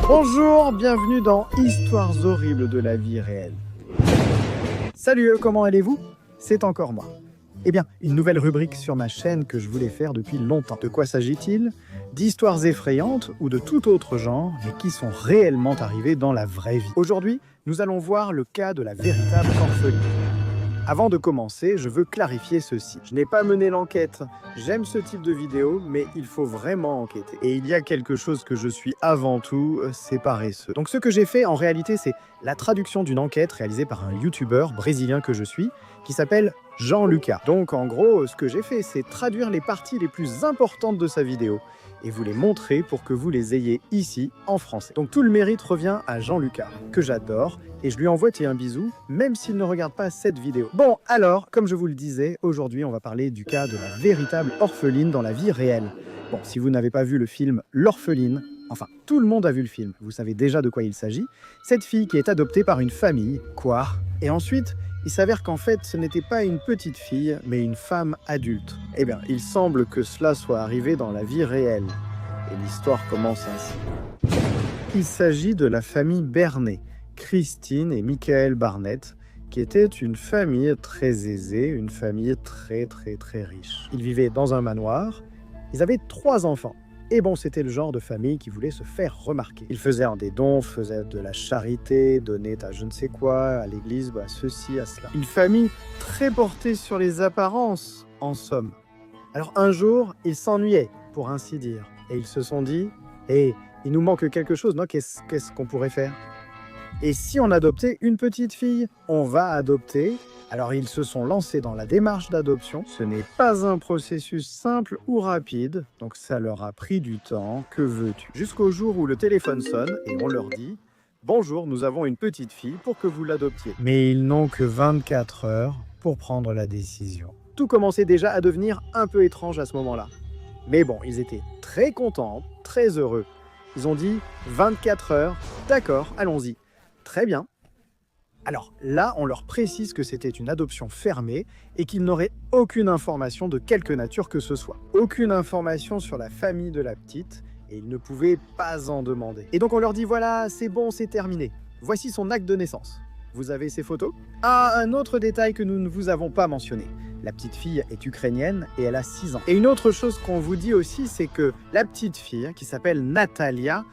Bonjour, bienvenue dans Histoires horribles de la vie réelle. Salut, comment allez-vous? C'est encore moi. Eh bien, une nouvelle rubrique sur ma chaîne que je voulais faire depuis longtemps. De quoi s'agit-il? D'histoires effrayantes ou de tout autre genre, mais qui sont réellement arrivées dans la vraie vie. Aujourd'hui, nous allons voir le cas de la véritable orpheline. Avant de commencer, je veux clarifier ceci. Je n'ai pas mené l'enquête. J'aime ce type de vidéo, mais il faut vraiment enquêter. Et il y a quelque chose que je suis avant tout, c'est paresseux. Donc ce que j'ai fait en réalité, c'est la traduction d'une enquête réalisée par un youtubeur brésilien que je suis, qui s'appelle Jean Lucas. Donc en gros, ce que j'ai fait, c'est traduire les parties les plus importantes de sa vidéo et vous les montrer pour que vous les ayez ici en français. Donc tout le mérite revient à Jean Lucas, que j'adore, et je lui envoie un bisou, même s'il ne regarde pas cette vidéo. Bon, alors, comme je vous le disais, aujourd'hui on va parler du cas de la véritable orpheline dans la vie réelle. Bon, si vous n'avez pas vu le film L'Orpheline, enfin, tout le monde a vu le film, vous savez déjà de quoi il s'agit. Cette fille qui est adoptée par une famille, quoi. Et ensuite, il s'avère qu'en fait, ce n'était pas une petite fille, mais une femme adulte. Eh bien, il semble que cela soit arrivé dans la vie réelle. Et l'histoire commence ainsi. Il s'agit de la famille Bernet, Christine et Michael Barnett, qui était une famille très aisée, une famille très riche. Ils vivaient dans un manoir, ils avaient 3 enfants. Et bon, c'était le genre de famille qui voulait se faire remarquer. Ils faisaient des dons, faisaient de la charité, donnaient à je ne sais quoi, à l'église, à ceci, à cela. Une famille très portée sur les apparences, en somme. Alors un jour, ils s'ennuyaient, pour ainsi dire. Et ils se sont dit, il nous manque quelque chose, non? Qu'est-ce qu'on pourrait faire? Et si on adoptait une petite fille? On va adopter. Alors ils se sont lancés dans la démarche d'adoption. Ce n'est pas un processus simple ou rapide, donc ça leur a pris du temps, que veux-tu? Jusqu'au jour où le téléphone sonne et on leur dit « Bonjour, nous avons une petite fille pour que vous l'adoptiez. » Mais ils n'ont que 24 heures pour prendre la décision. Tout commençait déjà à devenir un peu étrange à ce moment-là. Mais bon, ils étaient très contents, très heureux. Ils ont dit « 24 heures, d'accord, allons-y. » Très bien. Alors là, on leur précise que c'était une adoption fermée et qu'ils n'auraient aucune information de quelque nature que ce soit. Aucune information sur la famille de la petite et ils ne pouvaient pas en demander. Et donc on leur dit voilà, c'est bon, c'est terminé. Voici son acte de naissance. Vous avez ses photos? Ah, un autre détail que nous ne vous avons pas mentionné. La petite fille est ukrainienne et elle a 6 ans. Et une autre chose qu'on vous dit aussi, c'est que la petite fille, qui s'appelle Natalia,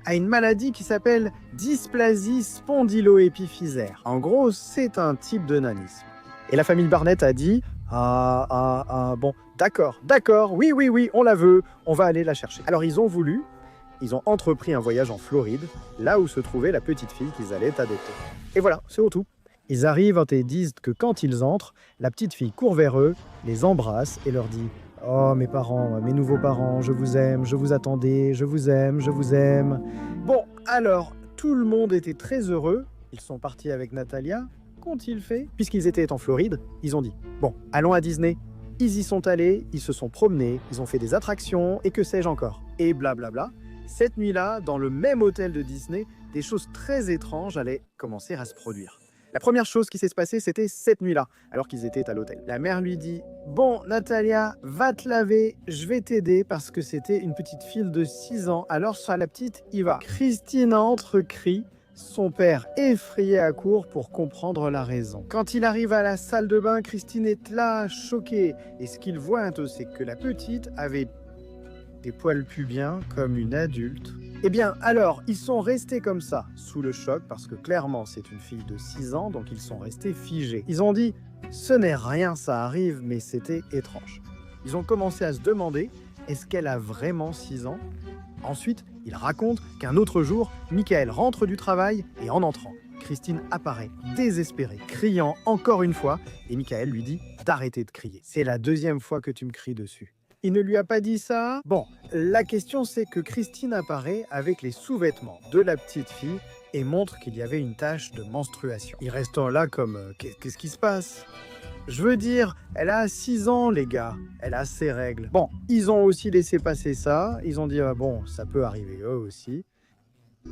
a une maladie qui s'appelle dysplasie spondyloépiphysaire. En gros, c'est un type de nanisme. Et la famille Barnett a dit bon, d'accord, oui, on la veut, on va aller la chercher. Alors ils ont entrepris un voyage en Floride, là où se trouvait la petite fille qu'ils allaient adopter. Et voilà, c'est tout. Ils arrivent et disent que quand ils entrent, la petite fille court vers eux, les embrasse et leur dit « Oh, mes parents, mes nouveaux parents, je vous aime, je vous attendais, je vous aime, je vous aime. » Bon, alors, tout le monde était très heureux. Ils sont partis avec Natalia. Qu'ont-ils fait? Puisqu'ils étaient en Floride, ils ont dit « Bon, allons à Disney. » Ils y sont allés, ils se sont promenés, ils ont fait des attractions et que sais-je encore. Et blablabla. Cette nuit-là, dans le même hôtel de Disney, des choses très étranges allaient commencer à se produire. La première chose qui s'est passée, c'était cette nuit-là, alors qu'ils étaient à l'hôtel. La mère lui dit « Bon, Natalia, va te laver, je vais t'aider parce que c'était une petite fille de 6 ans, alors ça, la petite, y va. » Christine entre-crie, son père effrayé accourt pour comprendre la raison. Quand il arrive à la salle de bain, Christine est là, choquée. Et ce qu'il voit, c'est que la petite avait des poils pubiens comme une adulte. Eh bien, alors, ils sont restés comme ça, sous le choc, parce que clairement, c'est une fille de 6 ans, donc ils sont restés figés. Ils ont dit, ce n'est rien, ça arrive, mais c'était étrange. Ils ont commencé à se demander, est-ce qu'elle a vraiment 6 ans? Ensuite, ils racontent qu'un autre jour, Michael rentre du travail, et en entrant, Christine apparaît, désespérée, criant encore une fois, et Michael lui dit d'arrêter de crier. C'est la 2e fois que tu me cries dessus. Il ne lui a pas dit ça? Bon, la question c'est que Christine apparaît avec les sous-vêtements de la petite fille et montre qu'il y avait une tache de menstruation. Ils restent là comme qu'est-ce qui se passe? Je veux dire, elle a 6 ans les gars, elle a ses règles. Bon, ils ont aussi laissé passer ça, ils ont dit bon, ça peut arriver eux aussi.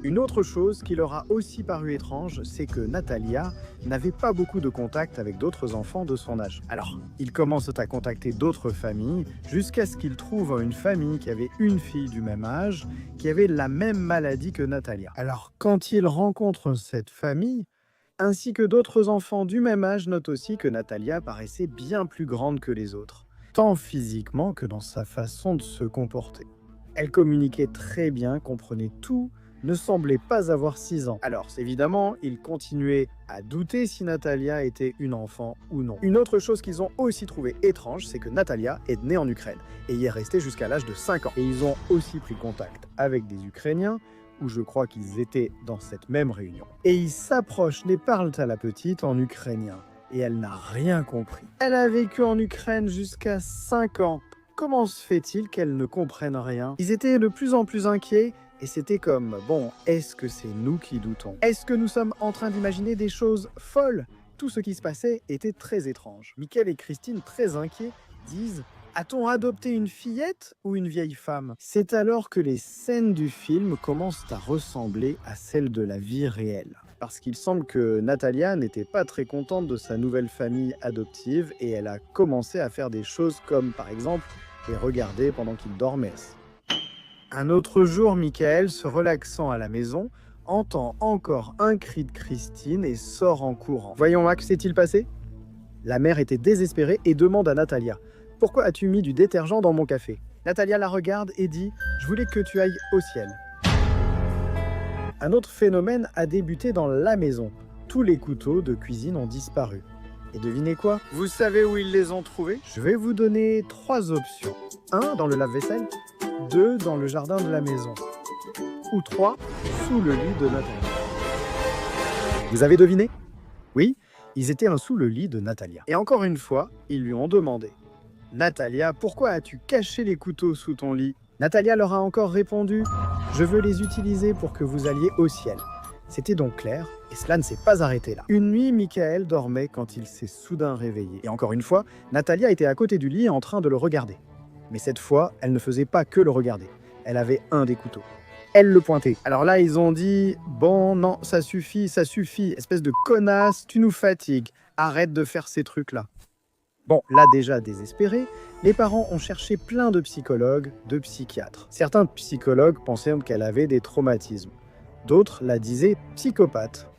Une autre chose qui leur a aussi paru étrange, c'est que Natalia n'avait pas beaucoup de contact avec d'autres enfants de son âge. Alors, ils commencent à contacter d'autres familles jusqu'à ce qu'ils trouvent une famille qui avait une fille du même âge, qui avait la même maladie que Natalia. Alors, quand ils rencontrent cette famille, ainsi que d'autres enfants du même âge, notent aussi que Natalia paraissait bien plus grande que les autres, tant physiquement que dans sa façon de se comporter. Elle communiquait très bien, comprenait tout, ne semblait pas avoir 6 ans. Alors, évidemment, ils continuaient à douter si Natalia était une enfant ou non. Une autre chose qu'ils ont aussi trouvé étrange, c'est que Natalia est née en Ukraine et y est restée jusqu'à l'âge de 5 ans. Et ils ont aussi pris contact avec des Ukrainiens, où je crois qu'ils étaient dans cette même réunion. Et ils s'approchent et parlent à la petite en ukrainien. Et elle n'a rien compris. Elle a vécu en Ukraine jusqu'à 5 ans. Comment se fait-il qu'elle ne comprenne rien? Ils étaient de plus en plus inquiets. Et c'était comme, bon, est-ce que c'est nous qui doutons? Est-ce que nous sommes en train d'imaginer des choses folles? Tout ce qui se passait était très étrange. Michael et Christine, très inquiets, disent « A-t-on adopté une fillette ou une vieille femme ?» C'est alors que les scènes du film commencent à ressembler à celles de la vie réelle. Parce qu'il semble que Natalia n'était pas très contente de sa nouvelle famille adoptive et elle a commencé à faire des choses comme, par exemple, les regarder pendant qu'ils dormaient. Un autre jour, Michael, se relaxant à la maison, entend encore un cri de Christine et sort en courant. Voyons, que s'est-il passé? La mère était désespérée et demande à Natalia « Pourquoi as-tu mis du détergent dans mon café ?» Natalia la regarde et dit « Je voulais que tu ailles au ciel. » Un autre phénomène a débuté dans la maison. Tous les couteaux de cuisine ont disparu. Et devinez quoi? Vous savez où ils les ont trouvés? Je vais vous donner 3 options. 1 dans le lave-vaisselle, 2 dans le jardin de la maison, ou 3 sous le lit de Natalia. Vous avez deviné? Oui, ils étaient sous le lit de Natalia. Et encore une fois, ils lui ont demandé « Natalia, pourquoi as-tu caché les couteaux sous ton lit ?» Natalia leur a encore répondu « Je veux les utiliser pour que vous alliez au ciel. » C'était donc clair, et cela ne s'est pas arrêté là. Une nuit, Michael dormait quand il s'est soudain réveillé. Et encore une fois, Natalia était à côté du lit en train de le regarder. Mais cette fois, elle ne faisait pas que le regarder. Elle avait un des couteaux. Elle le pointait. Alors là, ils ont dit « Bon, non, ça suffit, espèce de connasse, tu nous fatigues. Arrête de faire ces trucs-là. » Bon, là déjà désespérés, les parents ont cherché plein de psychologues, de psychiatres. Certains psychologues pensaient qu'elle avait des traumatismes. D'autres la disaient psychopathe.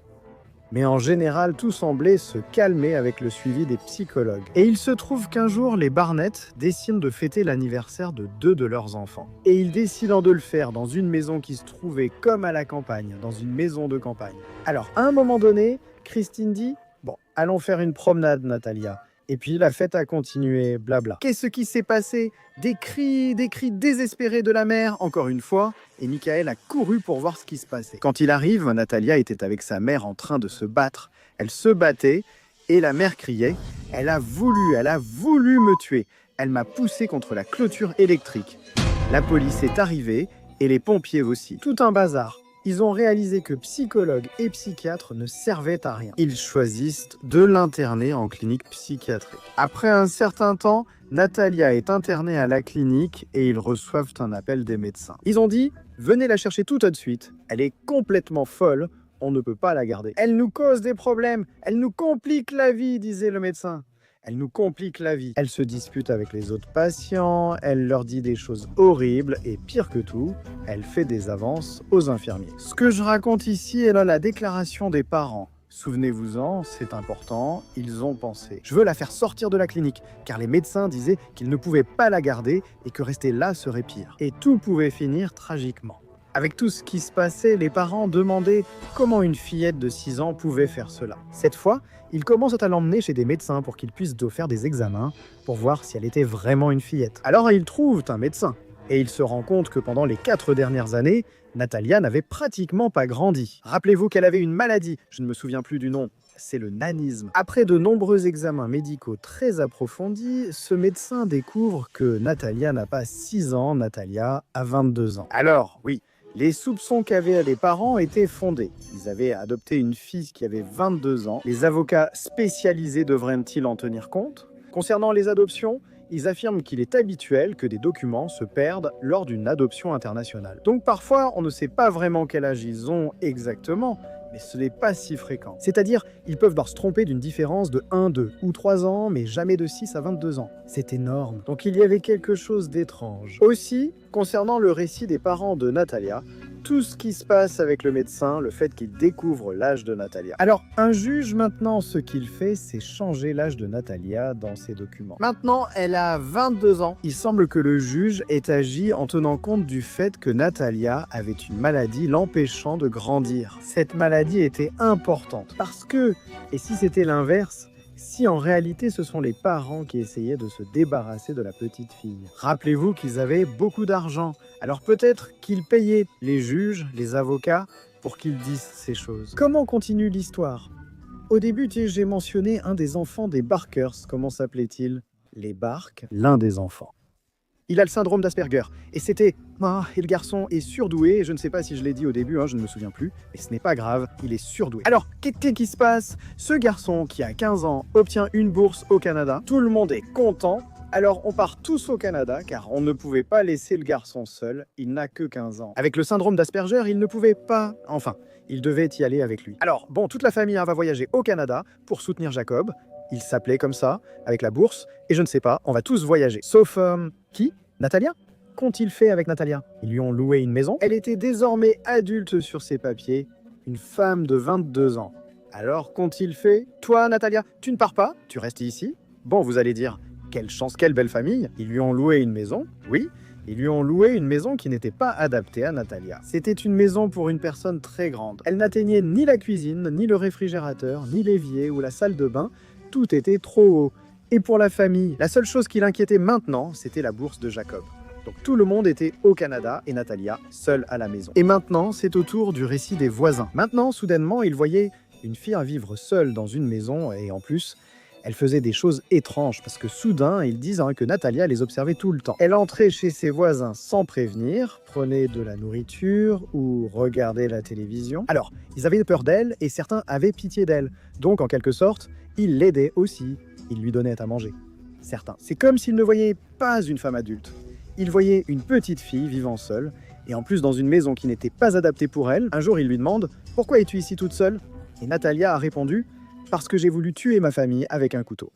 Mais en général, tout semblait se calmer avec le suivi des psychologues. Et il se trouve qu'un jour, les Barnett décident de fêter l'anniversaire de 2 de leurs enfants. Et ils décident de le faire dans une maison qui se trouvait comme à la campagne, dans une maison de campagne. Alors, à un moment donné, Christine dit « Bon, allons faire une promenade, Natalia. » Et puis la fête a continué, blabla. Qu'est-ce qui s'est passé? Des cris désespérés de la mère, encore une fois, et Michael a couru pour voir ce qui se passait. Quand il arrive, Natalia était avec sa mère en train de se battre. Elle se battait, et la mère criait « Elle a voulu me tuer. Elle m'a poussé contre la clôture électrique. » La police est arrivée, et les pompiers aussi. Tout un bazar. Ils ont réalisé que psychologues et psychiatres ne servaient à rien. Ils choisissent de l'interner en clinique psychiatrique. Après un certain temps, Natalia est internée à la clinique et ils reçoivent un appel des médecins. Ils ont dit « Venez la chercher tout de suite. Elle est complètement folle. On ne peut pas la garder. Elle nous cause des problèmes. Elle nous complique la vie, disait le médecin. Elle nous complique la vie. Elle se dispute avec les autres patients, elle leur dit des choses horribles et pire que tout, elle fait des avances aux infirmiers. Ce que je raconte ici est là la déclaration des parents. Souvenez-vous-en, c'est important, ils ont pensé. Je veux la faire sortir de la clinique, car les médecins disaient qu'ils ne pouvaient pas la garder et que rester là serait pire. Et tout pouvait finir tragiquement. Avec tout ce qui se passait, les parents demandaient comment une fillette de 6 ans pouvait faire cela. Cette fois, ils commencent à l'emmener chez des médecins pour qu'ils puissent faire des examens pour voir si elle était vraiment une fillette. Alors ils trouvent un médecin et ils se rendent compte que pendant les 4 dernières années, Natalia n'avait pratiquement pas grandi. Rappelez-vous qu'elle avait une maladie, je ne me souviens plus du nom. C'est le nanisme. Après de nombreux examens médicaux très approfondis, ce médecin découvre que Natalia n'a pas 6 ans, Natalia a 22 ans. Alors, oui, les soupçons qu'avaient les parents étaient fondés. Ils avaient adopté une fille qui avait 22 ans. Les avocats spécialisés devraient-ils en tenir compte? Concernant les adoptions, ils affirment qu'il est habituel que des documents se perdent lors d'une adoption internationale. Donc parfois, on ne sait pas vraiment quel âge ils ont exactement, mais ce n'est pas si fréquent. C'est-à-dire, ils peuvent se tromper d'une différence de 1, 2 ou 3 ans, mais jamais de 6 à 22 ans. C'est énorme. Donc il y avait quelque chose d'étrange. Aussi, concernant le récit des parents de Natalia, tout ce qui se passe avec le médecin, le fait qu'il découvre l'âge de Natalia. Alors, un juge, maintenant, ce qu'il fait, c'est changer l'âge de Natalia dans ses documents. Maintenant, elle a 22 ans. Il semble que le juge ait agi en tenant compte du fait que Natalia avait une maladie l'empêchant de grandir. Cette maladie était importante parce que, et si c'était l'inverse, si en réalité ce sont les parents qui essayaient de se débarrasser de la petite fille. Rappelez-vous qu'ils avaient beaucoup d'argent, alors peut-être qu'ils payaient les juges, les avocats, pour qu'ils disent ces choses. Comment continue l'histoire? Au début, j'ai mentionné un des enfants des Barkers. Comment s'appelait-il? Les Barks, l'un des enfants. Il a le syndrome d'Asperger. Et c'était... et le garçon est surdoué. Je ne sais pas si je l'ai dit au début, je ne me souviens plus. Mais ce n'est pas grave, il est surdoué. Alors, qu'est-ce qui se passe? Ce garçon qui a 15 ans obtient une bourse au Canada. Tout le monde est content. Alors, on part tous au Canada, car on ne pouvait pas laisser le garçon seul. Il n'a que 15 ans. Avec le syndrome d'Asperger, il ne pouvait pas... Enfin, il devait y aller avec lui. Alors, bon, toute la famille va voyager au Canada pour soutenir Jacob. Il s'appelait comme ça, avec la bourse. Et je ne sais pas, on va tous voyager. Sauf... qui? Natalia? Qu'ont-ils fait avec Natalia? Ils lui ont loué une maison. Elle était désormais adulte sur ses papiers, une femme de 22 ans. Alors, qu'ont-ils fait? Toi, Natalia, tu ne pars pas? Tu restes ici? Bon, vous allez dire, quelle chance, quelle belle famille. Ils lui ont loué une maison, oui. Ils lui ont loué une maison qui n'était pas adaptée à Natalia. C'était une maison pour une personne très grande. Elle n'atteignait ni la cuisine, ni le réfrigérateur, ni l'évier ou la salle de bain. Tout était trop haut. Et pour la famille, la seule chose qui l'inquiétait maintenant, c'était la bourse de Jacob. Donc tout le monde était au Canada et Natalia seule à la maison. Et maintenant, c'est au tour du récit des voisins. Maintenant, soudainement, ils voyaient une fille vivre seule dans une maison et en plus, elle faisait des choses étranges parce que soudain, ils disent que Natalia les observait tout le temps. Elle entrait chez ses voisins sans prévenir, prenait de la nourriture ou regardait la télévision. Alors, ils avaient peur d'elle et certains avaient pitié d'elle. Donc, en quelque sorte, ils l'aidaient aussi. Ils lui donnaient à manger. Certains. C'est comme s'ils ne voyaient pas une femme adulte. Ils voyaient une petite fille vivant seule, et en plus dans une maison qui n'était pas adaptée pour elle. Un jour, ils lui demandent « Pourquoi es-tu ici toute seule ?» Et Natalia a répondu « Parce que j'ai voulu tuer ma famille avec un couteau. »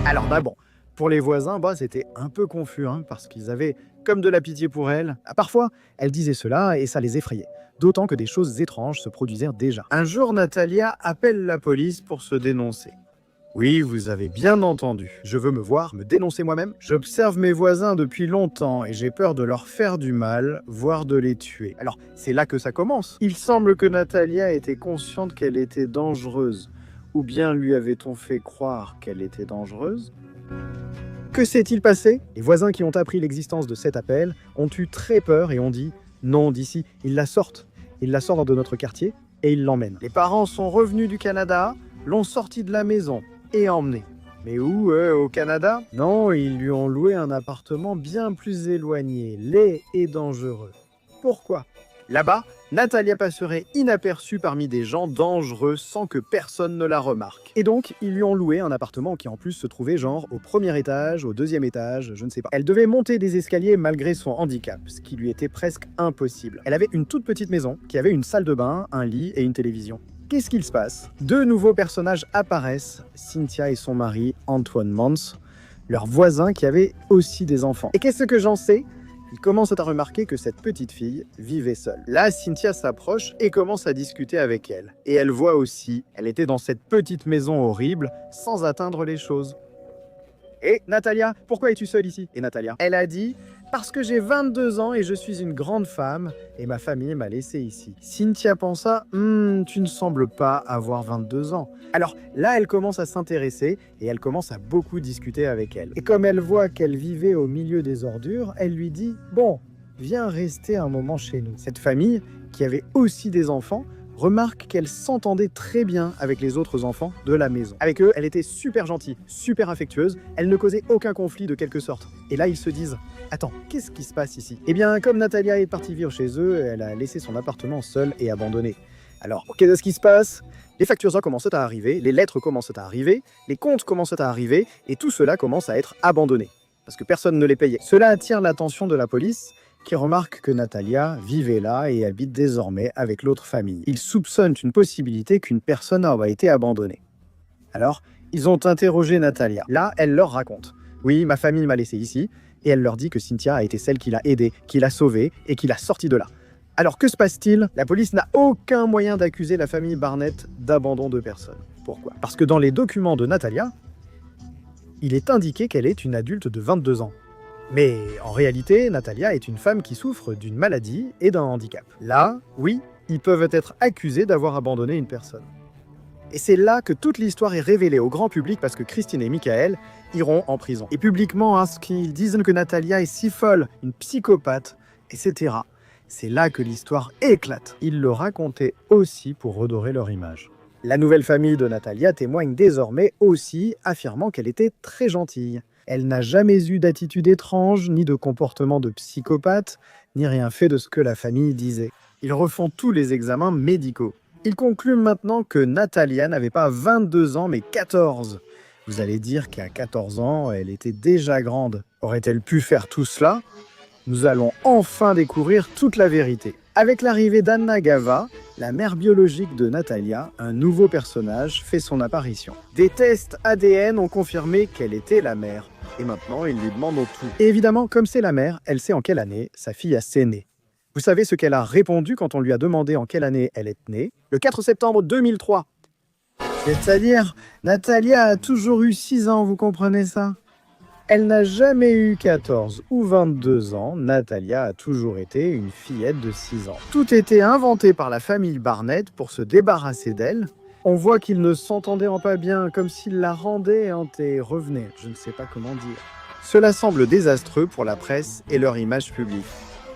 Alors bon, pour les voisins, c'était un peu confus, parce qu'ils avaient comme de la pitié pour elle. Parfois, elle disait cela et ça les effrayait. D'autant que des choses étranges se produisirent déjà. Un jour, Natalia appelle la police pour se dénoncer. Oui, vous avez bien entendu. Je veux me voir, me dénoncer moi-même. J'observe mes voisins depuis longtemps et j'ai peur de leur faire du mal, voire de les tuer. Alors, c'est là que ça commence. Il semble que Natalia était consciente qu'elle était dangereuse. Ou bien lui avait-on fait croire qu'elle était dangereuse? Que s'est-il passé? Les voisins qui ont appris l'existence de cet appel ont eu très peur et ont dit « Non, d'ici, ils la sortent. Ils la sortent de notre quartier et ils l'emmènent. » Les parents sont revenus du Canada, l'ont sortie de la maison et emmené. Mais où, au Canada? Non, ils lui ont loué un appartement bien plus éloigné, laid et dangereux. Pourquoi? Là-bas, Natalia passerait inaperçue parmi des gens dangereux sans que personne ne la remarque. Et donc, ils lui ont loué un appartement qui en plus se trouvait genre au premier étage, au deuxième étage, je ne sais pas. Elle devait monter des escaliers malgré son handicap, ce qui lui était presque impossible. Elle avait une toute petite maison qui avait une salle de bain, un lit et une télévision. Qu'est-ce qu'il se passe? Deux nouveaux personnages apparaissent, Cynthia et son mari, Antoine Mans, leurs voisins qui avaient aussi des enfants. Et qu'est-ce que j'en sais? Ils commencent à remarquer que cette petite fille vivait seule. Là, Cynthia s'approche et commence à discuter avec elle. Et elle voit aussi, elle était dans cette petite maison horrible, sans atteindre les choses. Et Natalia, pourquoi es-tu seule ici? Et Natalia, elle a dit, parce que j'ai 22 ans et je suis une grande femme et ma famille m'a laissée ici. Cynthia pensa, tu ne sembles pas avoir 22 ans. Alors là, elle commence à s'intéresser et elle commence à beaucoup discuter avec elle. Et comme elle voit qu'elle vivait au milieu des ordures, elle lui dit, bon, viens rester un moment chez nous. Cette famille, qui avait aussi des enfants, remarque qu'elle s'entendait très bien avec les autres enfants de la maison. Avec eux, elle était super gentille, super affectueuse, elle ne causait aucun conflit de quelque sorte. Et là, ils se disent, attends, qu'est-ce qui se passe ici? Eh bien, comme Natalia est partie vivre chez eux, elle a laissé son appartement seul et abandonné. Alors, qu'est-ce qui se passe? Les factures commencent à arriver, les lettres commencent à arriver, les comptes commencent à arriver, et tout cela commence à être abandonné. parce que personne ne les payait. Cela attire l'attention de la police, qui remarque que Natalia vivait là et habite désormais avec l'autre famille. Ils soupçonnent une possibilité qu'une personne aurait été abandonnée. Alors, ils ont interrogé Natalia. Là, elle leur raconte. Oui, ma famille m'a laissé ici, et elle leur dit que Cynthia a été celle qui l'a aidée, qui l'a sauvée et qui l'a sortie de là. Alors que se passe-t-il? La police n'a aucun moyen d'accuser la famille Barnett d'abandon de personne. Pourquoi? Parce que dans les documents de Natalia, il est indiqué qu'elle est une adulte de 22 ans. Mais en réalité, Natalia est une femme qui souffre d'une maladie et d'un handicap. Là, oui, ils peuvent être accusés d'avoir abandonné une personne. Et c'est là que toute l'histoire est révélée au grand public parce que Christine et Michael iront en prison. Et publiquement, ils disent que Natalia est si folle, une psychopathe, etc. C'est là que l'histoire éclate. Ils le racontaient aussi pour redorer leur image. La nouvelle famille de Natalia témoigne désormais aussi, affirmant qu'elle était très gentille. Elle n'a jamais eu d'attitude étrange, ni de comportement de psychopathe, ni rien fait de ce que la famille disait. Ils refont tous les examens médicaux. Ils concluent maintenant que Natalia n'avait pas 22 ans, mais 14. Vous allez dire qu'à 14 ans, elle était déjà grande. Aurait-elle pu faire tout cela? Nous allons enfin découvrir toute la vérité. Avec l'arrivée d'Anna Gava, la mère biologique de Natalia, un nouveau personnage fait son apparition. Des tests ADN ont confirmé qu'elle était la mère. Et maintenant, ils lui demandent tout. Et évidemment, comme c'est la mère, elle sait en quelle année sa fille a né. Vous savez ce qu'elle a répondu quand on lui a demandé en quelle année elle est née? Le 4 septembre 2003. C'est-à-dire, Natalia a toujours eu 6 ans, vous comprenez ça? Elle n'a jamais eu 14 ou 22 ans, Natalia a toujours été une fillette de 6 ans. Tout était inventé par la famille Barnett pour se débarrasser d'elle. On voit qu'ils ne s'entendaient pas bien, comme s'ils la rendaient et revenaient, je ne sais pas comment dire. Cela semble désastreux pour la presse et leur image publique.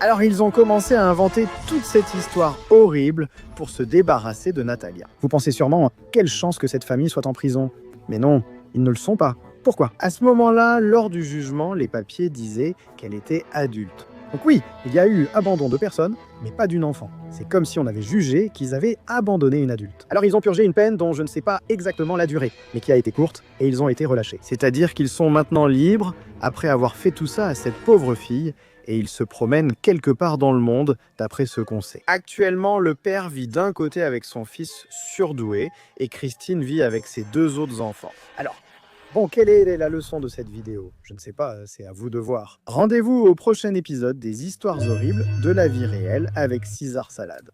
Alors ils ont commencé à inventer toute cette histoire horrible pour se débarrasser de Natalia. Vous pensez sûrement, quelle chance que cette famille soit en prison. Mais non, ils ne le sont pas. Pourquoi? À ce moment-là, lors du jugement, les papiers disaient qu'elle était adulte. Donc oui, il y a eu abandon de personne, mais pas d'une enfant. C'est comme si on avait jugé qu'ils avaient abandonné une adulte. Alors ils ont purgé une peine dont je ne sais pas exactement la durée, mais qui a été courte, et ils ont été relâchés. C'est-à-dire qu'ils sont maintenant libres, après avoir fait tout ça à cette pauvre fille, et ils se promènent quelque part dans le monde, d'après ce qu'on sait. Actuellement, le père vit d'un côté avec son fils surdoué, et Christine vit avec ses 2 autres enfants. Alors, bon, quelle est la leçon de cette vidéo? Je ne sais pas, c'est à vous de voir. Rendez-vous au prochain épisode des histoires horribles de la vie réelle avec César Salade.